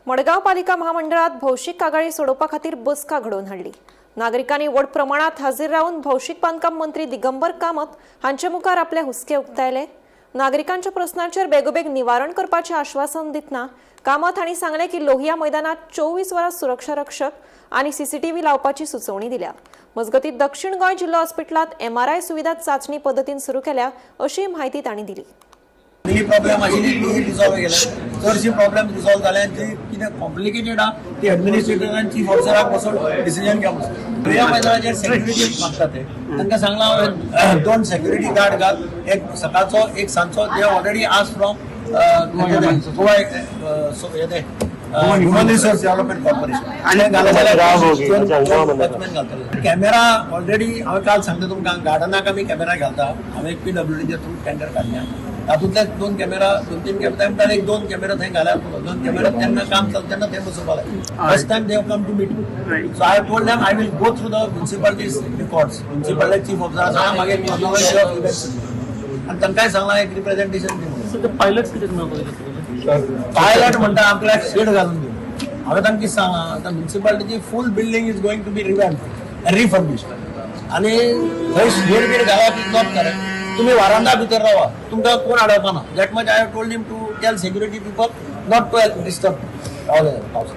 मडगाव पालिका महामंडळात भौशीक कागाळी सोडोवपा खातीर बसका घडोवन हाडली। नागरिकांनी व्हड प्रमाणात हाजीर रावन भौशीक बांदकाम मंत्री दिगंबर कामत हांचे मुखार आपले हुस्के उक्तायले। नागरिकांच्या प्रस्नांचेर बेगोबेग निवारण करपाचें आश्वासन दितना कामत हांणी सांगलें की लोहिया मैदानात 24 वरां सुरक्षा रक्षक आनी सीसीटीव्ही लावपाची सुचोवणी दिल्या। मजगतीं दक्षिण गोंय जिल्लो हॉस्पिटलांत MRI सुविधा चाचणी पद्दतीन सुरू केल्या अशी माहिती तांणी दिली। पयली प्रॉब्लेम आशिल्ली ती रिजॉल्व केल्या। चडशी प्रॉब्लेम रिजॉल्व जाल्या जी कितें कॉम्प्लिकेटेड आहा ती एडमिनिस्ट्रेटरान चीफ ऑफिसराक बसून डिसिजन घेवप। लोहिया मैदानाचेर सेक्युरिटी मागता ते तांकां सांगलां 2 सेक्युरिटी गार्ड घाल, एक सकाळचो एक सांजचो। They already ask from Goa human resource development corporation camera already हांवें काल सांगता तुमकां गार्डनाक आमी कॅमेरा घालता। हांवें PWDच्या थ्रू टेंडर काडल्या, तातूंतले 2 कॅमेरा 2-3 कॅमेरा एक 2 कॅमेरा थंय घाल्यार 2 कॅमेरा तेन्ना काम चलता तेन्ना थंय बसोवपा लायक। First time they have come to meet me, so I told them I will go through the municipality's records. Municipal chief officer सांगा मागीर आनी तांकांय सांगलां एक रिप्रेझेंटेशन दिवं। पायलट म्हणटा आपल्याक शेड घालून दिवं। हांवें तांकां कितें सांगलां आतां म्युनिसिपालिटीची full building is going to be revamped refurbished आनी थंय शेड बीड घालप इज नॉट करेक्ट। तुम्ही वारांदा भितर रावा, तुमकां कोण अडवपाना। That much I have told him to tell security people not to disturb all house.